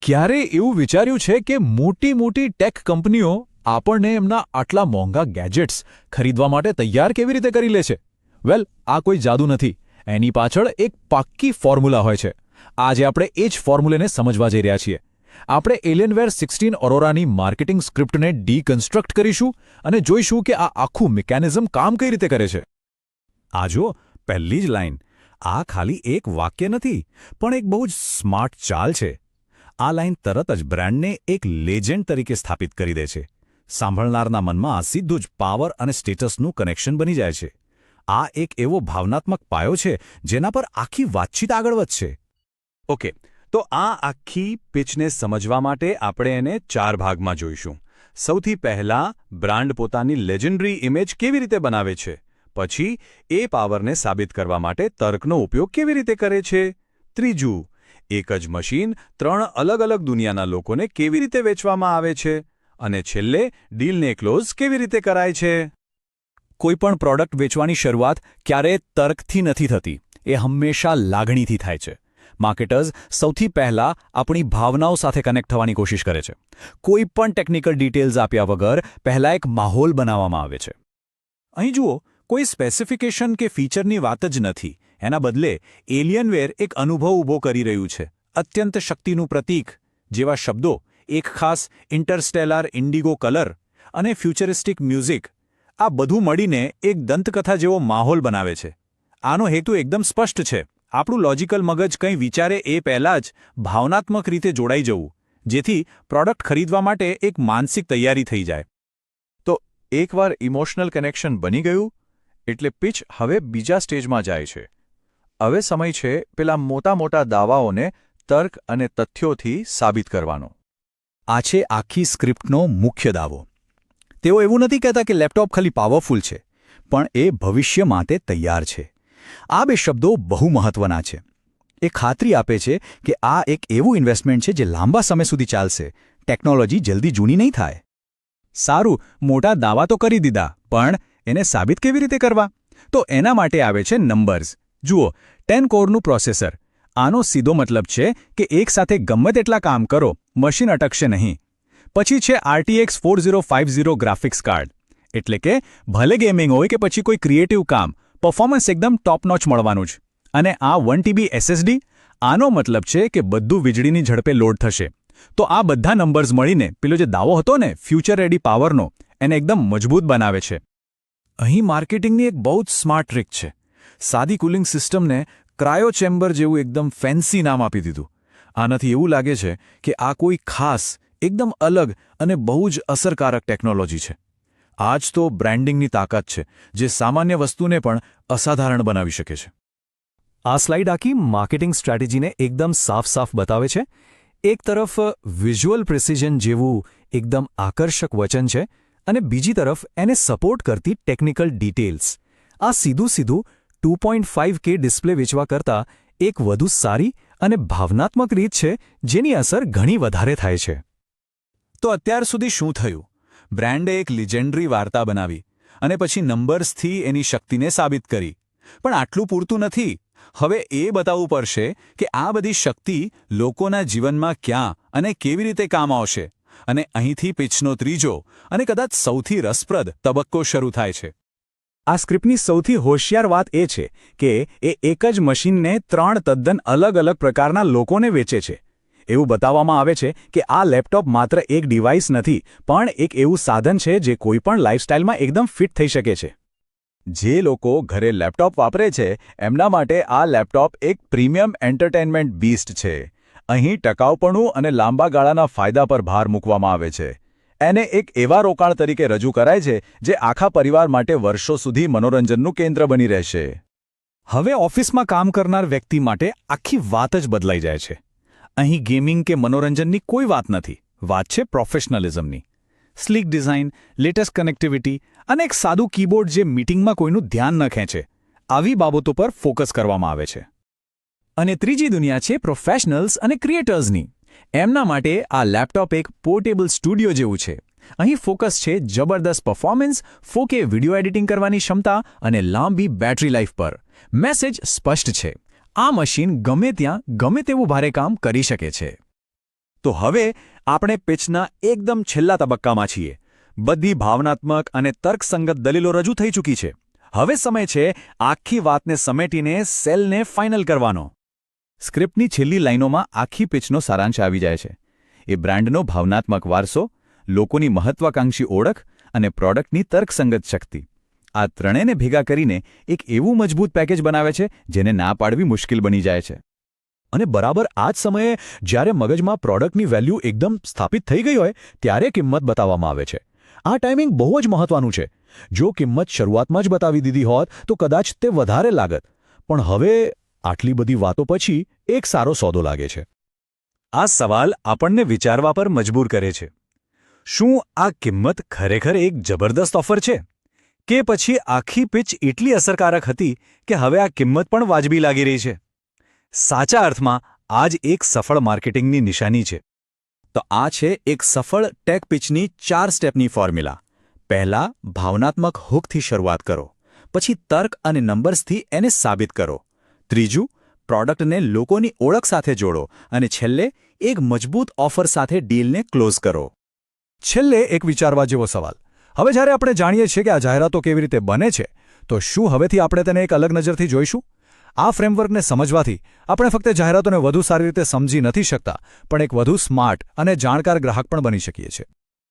ક્યારે એવું વિચાર્યું છે કે મોટી મોટી ટેક કંપનીઓ આપણને એમના આટલા મોંઘા ગેજેટ્સ ખરીદવા માટે તૈયાર કેવી રીતે કરી લે છે? વેલ, આ કોઈ જાદુ નથી. એની પાછળ એક પાક્કી ફોર્મ્યુલા હોય છે. આજે આપણે એ જ ફોર્મ્યુલાને સમજવા જઈ રહ્યા છીએ. આપણે એલિયનવેર 16 ઓરોરાની માર્કેટિંગ સ્ક્રિપ્ટને ડીકન્સ્ટ્રક્ટ કરીશું અને જોઈશું કે આ આખું મિકેનિઝમ કામ કઈ રીતે કરે છે. આ જો પહેલી જ લાઈન, આ ખાલી એક વાક્ય નથી, પણ એક બહુ જ સ્માર્ટ ચાલ છે. આ લાઈન તરત જ બ્રાન્ડને એક લેજેન્ડ તરીકે સ્થાપિત કરી દે છે. સાંભળનારના મનમાં સીધું જ પાવર અને સ્ટેટસનું કનેક્શન બની જાય છે. આ એક એવો ભાવનાત્મક પાયો છે જેના પર આખી વાતચીત આગળ વધશે. ઓકે, તો આ આખી પિચને સમજવા માટે આપણે એને 4 ભાગમાં જોઈશું. સૌથી પહેલાં બ્રાન્ડ પોતાની લેજેન્ડરી ઇમેજ કેવી રીતે બનાવે છે. પછી એ પાવરને સાબિત કરવા માટે તર્કનો ઉપયોગ કેવી રીતે કરે છે. ત્રીજું, એક જ મશીન 3 અલગ અલગ દુનિયાના લોકોને કેવી રીતે વેચવામાં આવે છે. અને છેલ્લે ડીલને ક્લોઝ કેવી રીતે કરાય છે. કોઈપણ પ્રોડક્ટ વેચવાની શરૂઆત ક્યારેય તર્કથી નથી થતી. એ હંમેશા લાગણીથી થાય છે. માર્કેટર્સ સૌથી પહેલાં આપણી ભાવનાઓ સાથે કનેક્ટ થવાની કોશિશ કરે છે. કોઈપણ ટેકનિકલ ડિટેલ્સ આપ્યા વગર પહેલાં એક માહોલ બનાવવામાં આવે છે. અહીં જુઓ, કોઈ સ્પેસિફિકેશન કે ફીચરની વાત જ નથી. એના બદલે એલિયનવેર એક અનુભવ ઊભો કરી રહ્યું છે. અત્યંત શક્તિનું પ્રતીક જેવા શબ્દો, એક ખાસ ઇન્ટરસ્ટેલર ઇન્ડિગો કલર અને ફ્યુચરિસ્ટિક મ્યુઝિક, આ બધું મળીને એક દંતકથા જેવો માહોલ બનાવે છે. આનો હેતુ એકદમ સ્પષ્ટ છે. આપણું લોજિકલ મગજ કંઈ વિચારે એ પહેલાં જ ભાવનાત્મક રીતે જોડાઈ જવું, જેથી પ્રોડક્ટ ખરીદવા માટે એક માનસિક તૈયારી થઈ જાય. તો એકવાર ઇમોશનલ કનેક્શન બની ગયું એટલે પિચ હવે બીજા સ્ટેજમાં જાય છે. હવે સમય છે પેલા મોટા મોટા દાવાઓને તર્ક અને તથ્યોથી સાબિત કરવાનો. આ છે આખી સ્ક્રિપ્ટનો મુખ્ય દાવો. તેઓ એવું નથી કહેતા કે લેપટોપ ખાલી પાવરફુલ છે, પણ એ ભવિષ્ય માટે તૈયાર છે. આ બે શબ્દો બહુ મહત્વના છે. એ ખાતરી આપે છે કે આ એક એવું ઇન્વેસ્ટમેન્ટ છે જે લાંબા સમય સુધી ચાલશે. ટેકનોલોજી જલ્દી જૂની નહીં થાય. સારું, મોટા દાવા તો કરી દીધા, પણ એને સાબિત કેવી રીતે કરવા? તો એના માટે આવે છે નંબર્સ. જુઓ, 10 કોરનું પ્રોસેસર. આનો સીધો મતલબ છે કે એક સાથે ગમે તેટલા કામ કરો, મશીન અટકશે નહીં. પછી છે RTX 4050 ગ્રાફિક્સ કાર્ડ. એટલે કે ભલે ગેમિંગ હોય કે પછી કોઈ ક્રિએટિવ કામ, પરફોર્મન્સ એકદમ ટોપ નોચ મળવાનું જ. અને આ 1 TB SSD, આનો મતલબ છે કે બધું વીજળીની ઝડપે લોડ થશે. તો આ બધા નંબર્સ મળીને પેલો જે દાવો હતો ને ફ્યુચર રેડી પાવરનો, એને એકદમ મજબૂત બનાવે છે. અહીં માર્કેટિંગની એક બહુ જ સ્માર્ટ ટ્રીક છે. સાદી કુલિંગ સિસ્ટમને ક્રાયો ચેમ્બર જેવું એકદમ ફેન્સી નામ આપી દીધું. આનાથી એવું લાગે છે કે આ કોઈ ખાસ, એકદમ અલગ અને બહુ જ અસરકારક ટેકનોલોજી છે. આ જ તો બ્રાન્ડિંગની તાકાત છે, જે સામાન્ય વસ્તુને પણ અસાધારણ બનાવી શકે છે. આ સ્લાઇડ આખી માર્કેટિંગ સ્ટ્રેટેજીને એકદમ સાફ બતાવે છે. એક તરફ વિઝ્યુઅલ પ્રિસિઝન જેવું એકદમ આકર્ષક વચન છે, અને બીજી તરફ એને સપોર્ટ કરતી ટેકનિકલ ડિટેલ્સ. આ સીધું 2.5K ડિસ્પ્લે વેચવા કરતાં એક વધુ સારી અને ભાવનાત્મક રીત છે, જેની અસર ઘણી વધારે થાય છે. તો અત્યાર સુધી શું થયું? બ્રાન્ડે એક લિજેન્ડરી વાર્તા બનાવી અને પછી નંબર્સથી એની શક્તિને સાબિત કરી. પણ આટલું પૂરતું નથી. હવે એ બતાવવું પડશે કે આ બધી શક્તિ લોકોના જીવનમાં ક્યાં અને કેવી રીતે કામ આવશે. અને અહીંથી પિચનો ત્રીજો અને કદાચ સૌથી રસપ્રદ તબક્કો શરૂ થાય છે. આ સ્ક્રિપ્ટની સૌથી હોશિયાર વાત એ છે કે એ એક જ મશીનને 3 તદ્દન અલગ પ્રકારના લોકોને વેચે છે. એવું બતાવવામાં આવે છે કે આ લેપટોપ માત્ર એક ડિવાઇસ નથી, પણ એક એવું સાધન છે જે કોઈપણ લાઇફસ્ટાઇલમાં એકદમ ફિટ થઈ શકે છે. જે લોકો ઘરે લેપટોપ વાપરે છે એમના માટે આ લેપટોપ એક પ્રીમિયમ એન્ટરટેનમેન્ટ બીસ્ટ છે. અહીં ટકાઉપણું અને લાંબા ગાળાના ફાયદા પર ભાર મૂકવામાં આવે છે. એને એક એવા રોકાણ તરીકે રજૂ કરાય છે જે આખા પરિવાર માટે વર્ષો સુધી મનોરંજનનું કેન્દ્ર બની રહેશે. હવે ઓફિસમાં કામ કરનાર વ્યક્તિ માટે આખી વાત જ બદલાઈ જાય છે. અહીં ગેમિંગ કે મનોરંજનની કોઈ વાત નથી. વાત છે પ્રોફેશનલિઝમની. સ્લીક ડિઝાઇન, લેટેસ્ટ કનેક્ટિવિટી અને એક સાદું કીબોર્ડ જે મીટિંગમાં કોઈનું ધ્યાન ન ખેંચે, આવી બાબતો પર ફોકસ કરવામાં આવે છે. અને ત્રીજી દુનિયા છે પ્રોફેશનલ્સ અને ક્રિએટર્સની. એમના માટે આ લેપટોપ એક પોર્ટેબલ સ્ટુડિયો જેવું છે. અહીં ફોકસ છે જબરદસ્ત પરફોર્મન્સ, 4K વિડિયો એડિટિંગ કરવાની ક્ષમતા અને લાંબી બેટરી લાઈફ પર. મેસેજ સ્પષ્ટ છે. આ મશીન ગમે ત્યાં ગમે તેવું ભારે કામ કરી શકે છે. તો હવે આપણે પિચના એકદમ છેલ્લા તબક્કામાં છીએ. બધી ભાવનાત્મક અને તર્કસંગત દલીલો રજૂ થઈ ચૂકી છે. હવે સમય છે આખી વાતને સમેટીને સેલને ફાઇનલ કરવાનો. સ્ક્રિપ્ટની છેલ્લી લાઇનોમાં આખી પિચનો સારાંશ આવી જાય છે. એ બ્રાન્ડનો ભાવનાત્મક વારસો, લોકોની મહત્વાકાંક્ષી ઓળખ અને પ્રોડક્ટની તર્કસંગત શક્તિ. આ ત્રણેયને ભેગા કરીને એક એવું મજબૂત પેકેજ બનાવે છે જેને ના પાડવી મુશ્કેલ બની જાય છે. અને બરાબર આ જ સમયે જ્યારે મગજમાં પ્રોડક્ટની વેલ્યુ એકદમ સ્થાપિત થઈ ગઈ હોય ત્યારે કિંમત બતાવવામાં આવે છે. આ ટાઈમિંગ બહુ જ મહત્વનું છે. જો કિંમત શરૂઆતમાં જ બતાવી દીધી હોત તો કદાચ તે વધારે લાગત, પણ હવે આટલી બધી વાતો પછી એક સારો સોદો લાગે છે. આ સવાલ આપણને વિચારવા પર મજબૂર કરે છે. શું આ કિંમત ખરેખર એક જબરદસ્ત ઓફર છે? કે પછી આખી પિચ એટલી અસરકારક હતી કે હવે આ કિંમત પણ વાજબી લાગી રહી છે? સાચા અર્થમાં આ જ એક સફળ માર્કેટિંગની નિશાની છે. તો આ છે એક સફળ ટેક પિચની 4 સ્ટેપની ફોર્મ્યુલા. પહેલા, ભાવનાત્મક હૂકથી શરૂઆત કરો. પછી તર્ક અને નંબર્સથી એને સાબિત કરો. ત્રીજું, પ્રોડક્ટને લોકોની ઓળખ સાથે જોડો. અને છેલ્લે, એક મજબૂત ઓફર સાથે ડીલને ક્લોઝ કરો. છેલ્લે એક વિચારવા જેવો સવાલ. હવે જ્યારે આપણે જાણીએ છીએ કે આ જાહેરાતો કેવી રીતે બને છે, તો શું હવેથી આપણે તેને એક અલગ નજરથી જોઈશું? આ ફ્રેમવર્કને સમજવાથી આપણે ફક્ત જાહેરાતોને વધુ સારી રીતે સમજી નથી શકતા, પણ એક વધુ સ્માર્ટ અને જાણકાર ગ્રાહક પણ બની શકીએ છીએ.